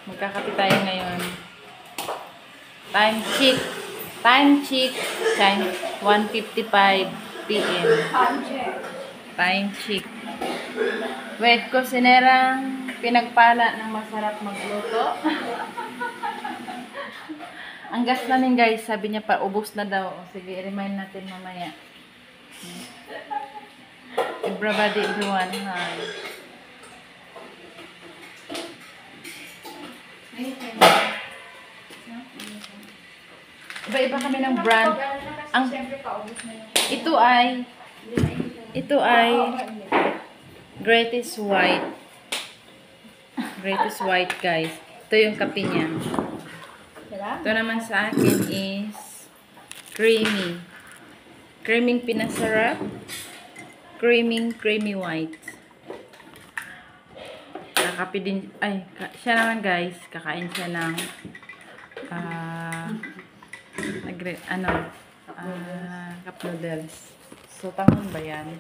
Magkakape tayo ngayon. Time check. Time check. Time 1:55 PM. Time check. Wait, kusinerang pinagpala ng masarap magluto. Ang gas namin guys, sabi niya pa, ubos na daw. Sige, i-remind natin mamaya. Everybody, everyone, hi. Iba-iba kami ng brand. Ang ito ay Greatest White. Greatest White, guys. Ito yung kape niya. Ito naman sa akin is creamy. Creaming pinasarap. Creamy white. Kakape din. Ay, siya naman guys. Kakain siya ng cup noodles. So, tangon ba yan?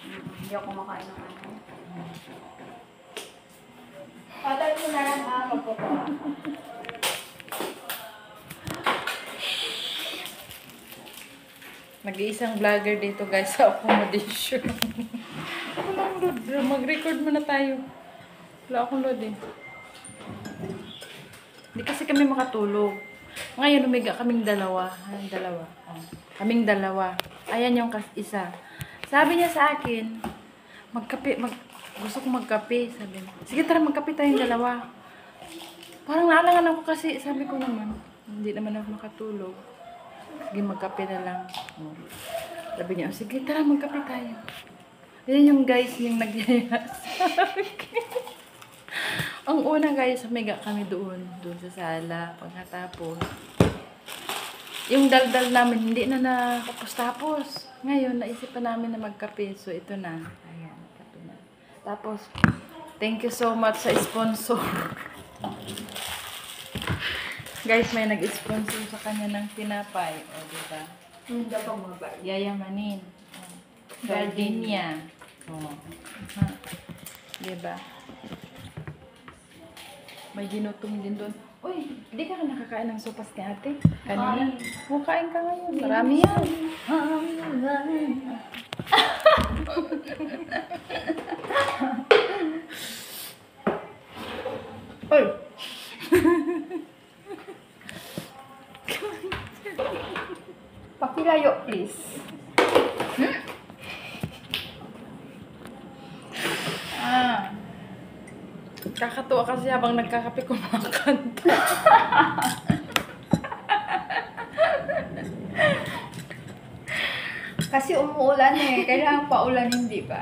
Hindi ako kumakain ng ano. Patay mo na lang magpupo. Nag-iisang vlogger dito guys sa accommodation. Walang load. Mag-record muna tayo. Wala akong load eh. Hindi kasi kami makatulog. Ngayon umiga kaming dalawa. Dalawa. Oh. Kaming dalawa. Ayan yung isa. Sabi niya sa akin, gusto ko magkape. Sabi niya, sige tara magkape tayong dalawa. Parang naalangan ako kasi sabi ko naman, hindi naman ako makatulog. Sige, magkape na lang. Oh. Sabi niya, sige, tara, magkape tayo. Yan yung guys, yung nagyaya sa akin. Ang una guys, umiga kami doon sa sala. Pagkatapos, yung daldal namin, hindi na natapos-tapos. Ngayon, naisipan namin na magkape. So, ito na. Ayan, kape na. Tapos, thank you so much sa sponsor. Guys, may nag-sponsor sa kanya ng tinapay. O, diba? Hindi pa mabay. Yayamanin. O, Gardenia. O. Ha. Diba? May ginutong din doon. Uy, di ka nakakain ng sopas ni ate? Kanina? O, kain ka ngayon. Marami yan. Uy! Pakilayo, please. Kakatuwa kasi habang nagkakape kumakanta. Kasi umuulan eh. Kailangan paulanin, di ba?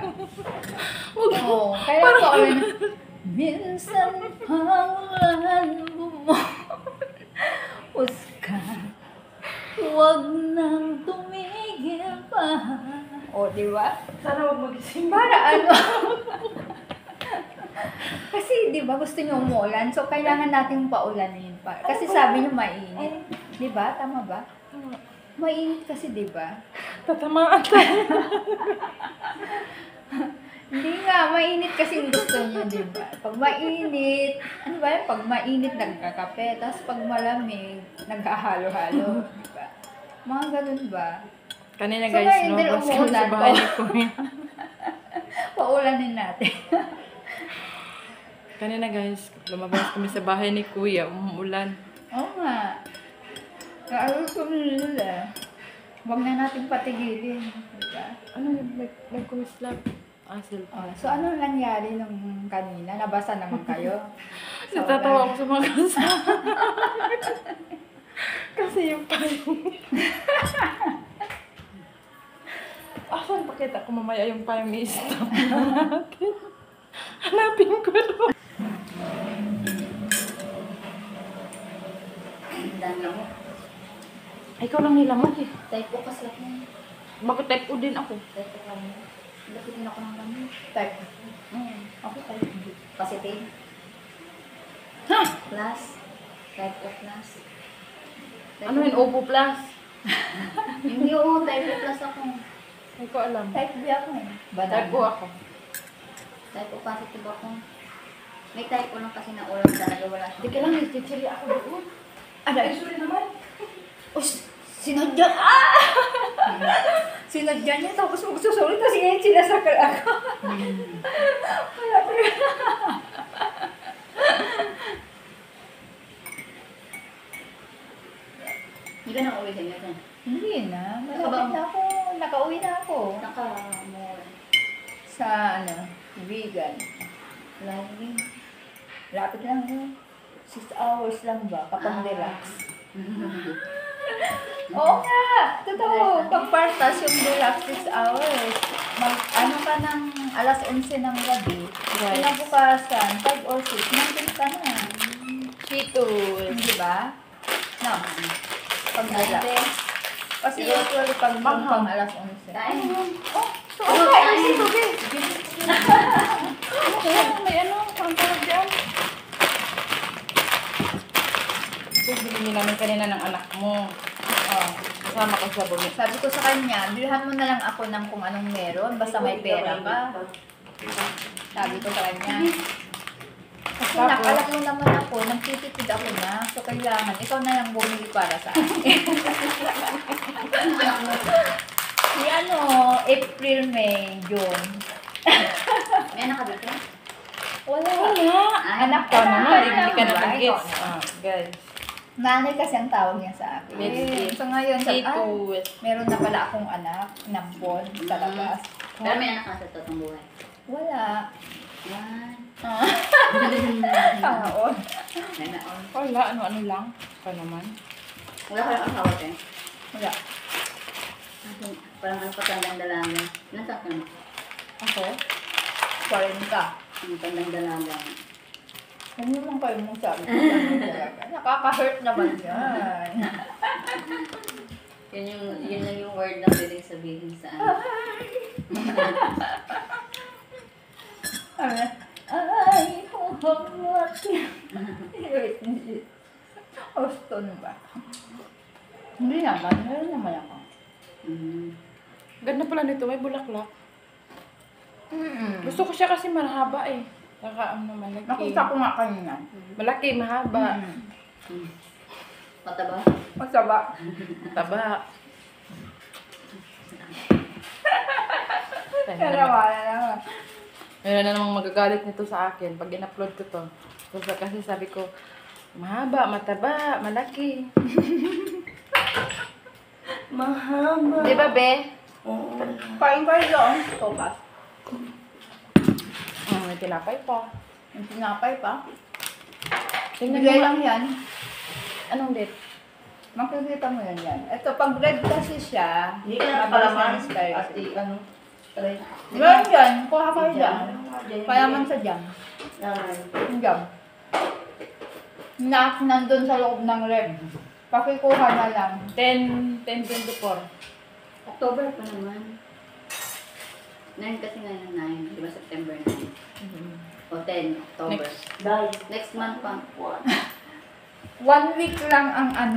Oo, kailangan paulanin. Minsan paulan bumuhos ka. Huwag nang tumigil pa. O, di ba? Sana huwag magising. Para ano? Kasi, di ba, gusto niyo umuulan. So, kailangan nating paulanin pa. Kasi sabi niyo mainit. Di ba? Tama ba? Mainit kasi, di ba? Tatamaan tayo. Hindi nga, mainit kasi yung gusto niyo, di ba? Pag mainit, ano ba yun? Pag mainit, nagkakape. Tapos pag malamig, nagkahalo-halo. Di ba? Mga ganun ba? Kanina So, guys, ngayon din lumabas kami sa umuulan bahay pa. ni Kuya. Paulanin natin. Kanina guys, lumabas kami sa bahay ni Kuya. Umuulan. Oo nga. Naayos ko nila. Huwag na natin patigilin. Diba? Ano yun? Nag-kumislap. Cellphone. Oh, so, ano nangyari nung kanina? Nabasa naman kayo? Natatawa ako sa mga kasama. Kasi yung payong. Asan pakita ko mamaya yung payong i-stop natin. Hanapin ko doon. Ikaw lang nilamog eh. Type ko kasi ako. Bakit type O din ako? Type ko lang. Lapitin ako ng lamig. Type. Okay, type. Positive. Ha? Plus. Type ko plus. Ano yun? Opo plus? Hindi oo, type ko plus ako. Hindi ko alam. Type B ako eh. Type O ako. Type O positive ako. May type ko lang kasi na ulam talaga wala siya. Hindi ka lang, nagchichili ako doon. Ano? Ay, sorry naman. Oh, sinadya! Ah! Sinadya niya, tapos magsusulit, tapos ngayon sinasakal ako. Wala ko yun. Hindi ka nang uwi sa inyo. Hindi na. Malapit na ako. Nakauwi na ako. Naka-more. Sa, vegan. Lagi. Lapit lang yun. 6 hours lang ba? Kapag relax. Oo nga! Totoo! Pag partas yung relax 6 hours. Ano ka ng alas 11 ng gabi. Right. Kinabukasan, 5 or 6, nandun ka na. Cheetos. Di ba? No. Pag relax. Kasi usually pag pang alas 11. Kain mo. Oh, so okay. Kasi tubig. Ano kaya? May ano? Saan tawag dyan? Ito, binili namin kanina ng anak mo. Oh. Kasama ko sa bumi. Sabi ko sa kanya, bilhan mo na lang ako ng kung anong meron, basta may pera ka. Sabi ko sa kanya. Kasi Tapos? alam mo naman ako, nagtitipid ako na, so kailangan, ikaw na lang bumili para sa akin. Si April, May, June. May anak ka dito? Wala. Anak Ikaw naman, bibili ka na ng Ay, gifts. ikaw na. Ah, guys. Nanay kasi ang tawag niya sa akin. Yes. So ngayon, Cheetos. meron na pala akong anak, nampon, sa labas. Pero may anak ka sa totoong buhay. Wala. Yan. Taon. May naon. Wala, ano-ano lang. Pa naman. Wala ka lang asawa tayo. Wala. Parang ano patandang dalaga. Nasaan ka na? Ako? 40 ka. Ang tandang dalaga. Ano naman kayo mong sabi ko? Nakaka-hurt naman yan. Yun lang yung word na pwedeng sabihin sa ano. Ay, huwag. Austin ba? Hindi naman. Meron naman ako. Ganda pala nito, may bulaklak. Gusto ko siya kasi mahaba eh. Saka ano, malaki. Nakita ko nga kanina. Malaki, mahaba. Pataba? Masaba. Taba. Kalawa na naman. Meron na namang magagalit nito sa akin pag in-upload ko to. Kasi sabi ko, mahaba, mataba, malaki. Mahaba. Di ba, Be? Oo. Kain kayo doon. Topas. May tinapay pa. Yung tinapay pa. Tingnan Bigay mo. lang yan. Anong date? Makikita mo yan yan. Ito, pag red kasi siya, Hindi ka na mabilis palaman. na expire. Ate, ano? Try. Meron yan. Kuha kayo dyan. Payaman sa jam. Yung jam. Nandun sa loob ng rep. Pakikuha na lang. 10-24. October pa naman. 9 kasi ngayon 9. Di ba September 9? O 10, October. Next month pa. 1 week lang ang ang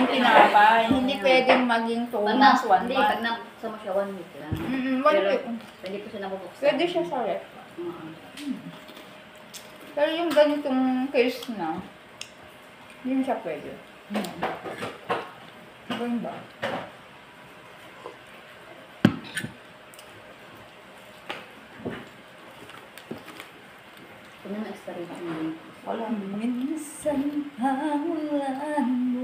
tinapay. Hindi pwedeng maging 2 Pag months, 1 hindi, month. pag nakasama siya 1 week lang. 1 Pero, week. Pwede ko siya nabubuksan. Pwede siya sa rep. Oo. Pero yung ganitong case na, yun siya pwede. Ganun ba? Kung na expiration din. Wala. Minsan hawlan mo.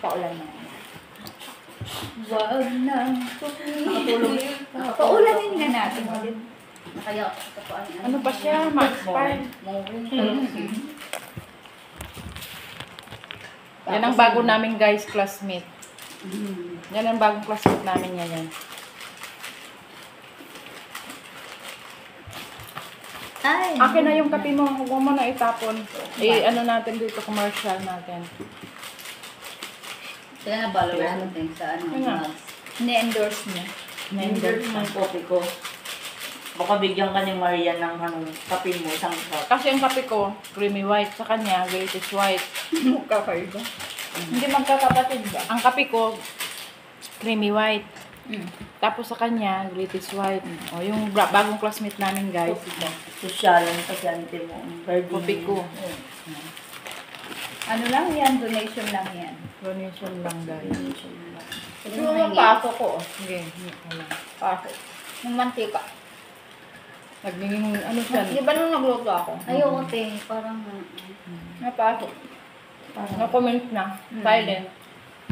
Paulan na. Wag nang Nakatulog. Paulanin nga natin ulit. Nakaya ako sa paan. Ano pa siya? Ma-expire. Yan ang bago namin guys, classmate. Yan ang bagong classmate namin ngayon. Ay. Akin na yung kape mo. Huwag mo na itapon. Ano natin dito, commercial natin. Sila na followers natin sa ano. Ano? Vlogs. Ni-endorse niya. Endorse ng coffee ko. Baka bigyan ka ni Maria ng kape mo, isang cup. Kasi yung kape ko, creamy white. Sa kanya, greatest white. Magkakaiba. Hindi magkakapatid ba? Ang kape ko, creamy white. Tapos sa kanya, greatest white. O, yung bagong classmate namin, guys. Ito. Sosyalan pa sa ante mo. Kopi ko. Ano lang yan, donation lang yan. Donation lang, guys. Yung mga paso ko, Sige, wala. paso. Yung mantika. Naging, ano siya? Di ba nung nagluto ako? Ayoko, te. Parang, Napasok. Na-comment na. Silent.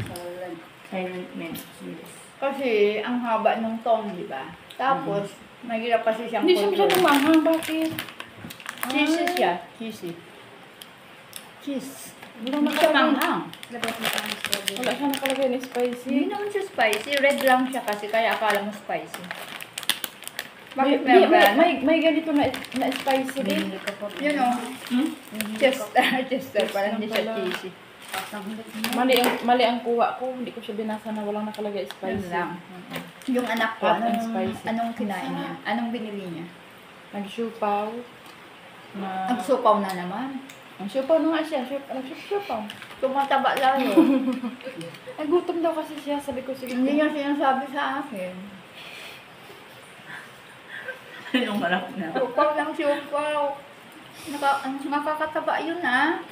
salad. Silent messages. Kasi ang haba ng tone, di ba? Tapos, mahirap kasi siyang Hindi siya masyadong manghang. Bakit? Cheesy siya. Cheesy. Cheese. Wala Hindi siya nakalagay. manghang. Labas mo pa ang strawberry. Wala siya nakalagay na spicy. Hindi naman siya spicy. Red lang siya kasi kaya akala mo spicy. Bakit may, meron? may ganito na spicy din. Hindi ka pa. Yun o. Hmm? Chester. Parang hindi siya Pala. cheesy. Pasang ulit mo. Mali ang kuha ko. Hindi ko siya binasa na walang nakalagay spicy. Yun lang. Yung anak ko, Hot and spicy. anong kinain niya? Anong binili niya? Nagsiupaw. Na... Nagsupaw na naman. Ang siupaw na nga siya. Nagsiupaw. Tumataba lang yun. Nagutom daw kasi siya. Sabi ko, sige. Hindi niya sinasabi sa akin. Anong harap na? Supaw lang supaw. Nakakataba yun ah.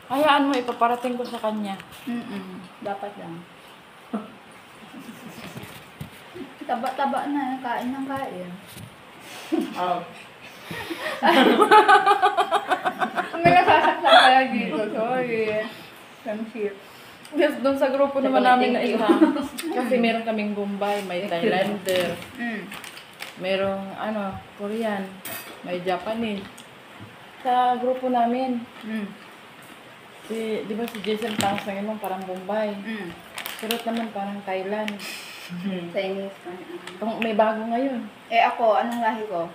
Hayaan mo, ipaparating ko sa kanya. Dapat lang. Taba-taba na. Kain ng kain. Oh. May nasasaktan kaya dito. Sorry. Friendship. Yes, doon sa grupo naman namin na iba. Kasi meron kaming Bombay, may Thailander, merong Korean, may Japanese. Sa grupo namin, di ba si Jason Tangs na yun, parang Bombay. Surot naman parang Thailand. Chinese. Kung may bago ngayon. Eh ako, anong lahi ko?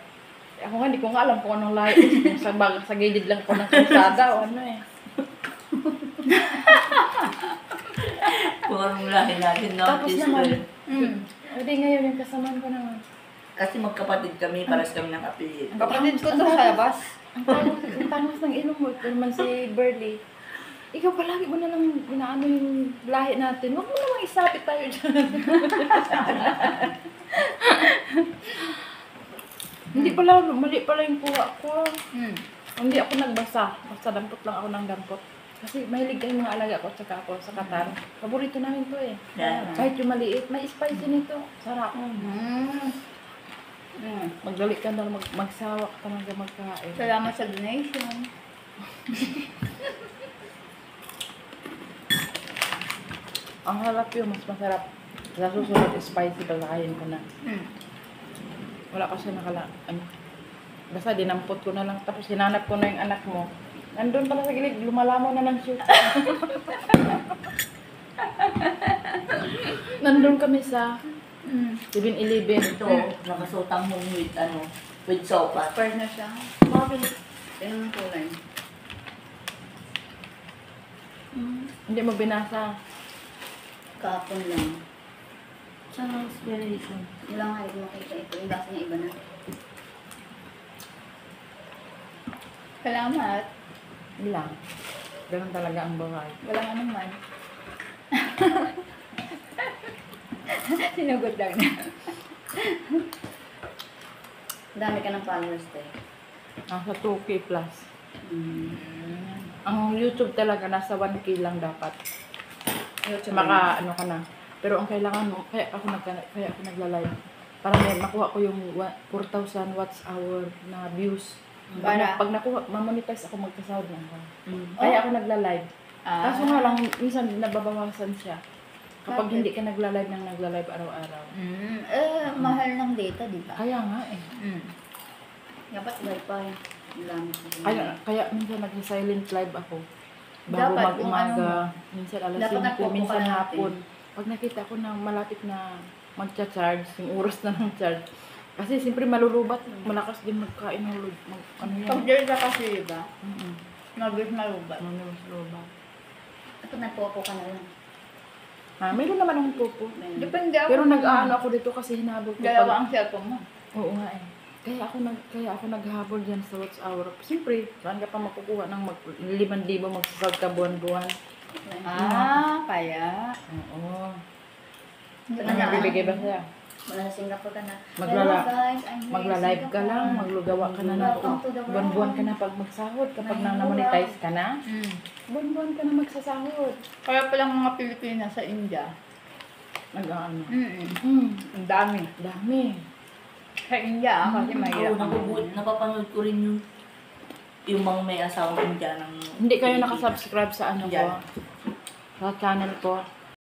Ako nga, hindi ko nga alam kung anong lahi. Kung sa gilid lang ko ng kalsada o ano eh. Kung anong lahi natin Tapos notice naman, ko. Hindi ngayon yung kasamaan ko naman. Kasi magkapatid kami, paras kami ng apelido. Kapatid ko to sa labas. Ang tangos ng ilong mo. Ito naman si Burley. Ikaw palagi mo na lang inaano yung lahi natin. Huwag mo namang isapit tayo dyan. Hindi pala, mali pala yung kuha ko. Hindi ako nagbasa. Basta dampot lang ako ng dampot. Kasi mahilig kayong mga alaga ko at saka ako sa Qatar. Paborito namin to eh. Yeah. Kahit yung maliit, may spicy nito. Sarap. Magdali ka na magsawak ka na magkain. Salamat sa donation. Ang halap yun, mas masarap. Sa susunod, spicy pagkain ko na. Wala kasi basta dinampot ko na lang. Tapos hinanap ko na yung anak mo. Nandun pala sa gilid, lumalamaw na ng shoot. Nandun kami sa 7-Eleven. Ito, nakasutang home with sopa. Expert na siya. Bakit? Yan ang kulay. Hindi mo binasa. Kapon lang. Saan ang inspiration? Wala nga rin makita ito. Yung lasa niya iba na. Salamat. Ilang. Ganun talaga ang buhay. Walang anuman. Sinugot lang na. Dami ka ng followers, te. Nasa 2K plus. Ang YouTube talaga nasa 1K lang dapat. YouTube. Maka ano ka na. Pero ang kailangan mo, kaya ako nagla-live. Para may makuha ko yung 4,000 watts hour na views. Para? Pag nakuha, mamonetize ako magkasahod na ako. Kaya ako nagla-live. Kaso nga lang, minsan nababawasan siya. Kapag Bakit? hindi ka nagla-live ng nagla-live araw-araw. Mahal ng data, di ba? Kaya nga eh. Dapat wifi. Lamit mo. Kaya minsan nag-silent live ako. Bago Dapat, kung mag-umaga, minsan alas Dapat 5, nagpupo minsan ka natin. hapon. Pag nakita ko na malapit na magcha-charge, yung oras na ng charge. Kasi siyempre malulubat, malakas din magkain ng ano yan. Pag data kasi, di ba? Mabilis malubat. Malulubat. Ito nagpopo ka na lang. Mayroon naman akong pupo. Depende ako. Pero nag-aano ako dito kasi hinabol ko. Dalawa ang cellphone mo. Oo nga eh. Kaya ako naghabol diyan sa watch hour. Siyempre, saan ka pa makukuha ng 5,000 magsasag ka buwan-buwan. Kaya. Oo. Hindi Ano, Nagbibigay ba siya? Wala sa Singapore ka na. Maglala- Hello guys, I'm here in Magla-live ka lang, Singapore. maglugawa ka na ng Welcome to the world. buwan-buwan ka na pag magsahod. Kapag Ng na-monetize ka na, Mm. buwan-buwan ka na magsasahod. Kaya palang mga Pilipina sa India. Nag-ano? Mm. Ang dami. Dami. Sa India, kasi mahirap. Napapanood ko rin yung mga may asawang Indian ng... Hindi kayo nakasubscribe sa ano ko, Yan. sa channel ko.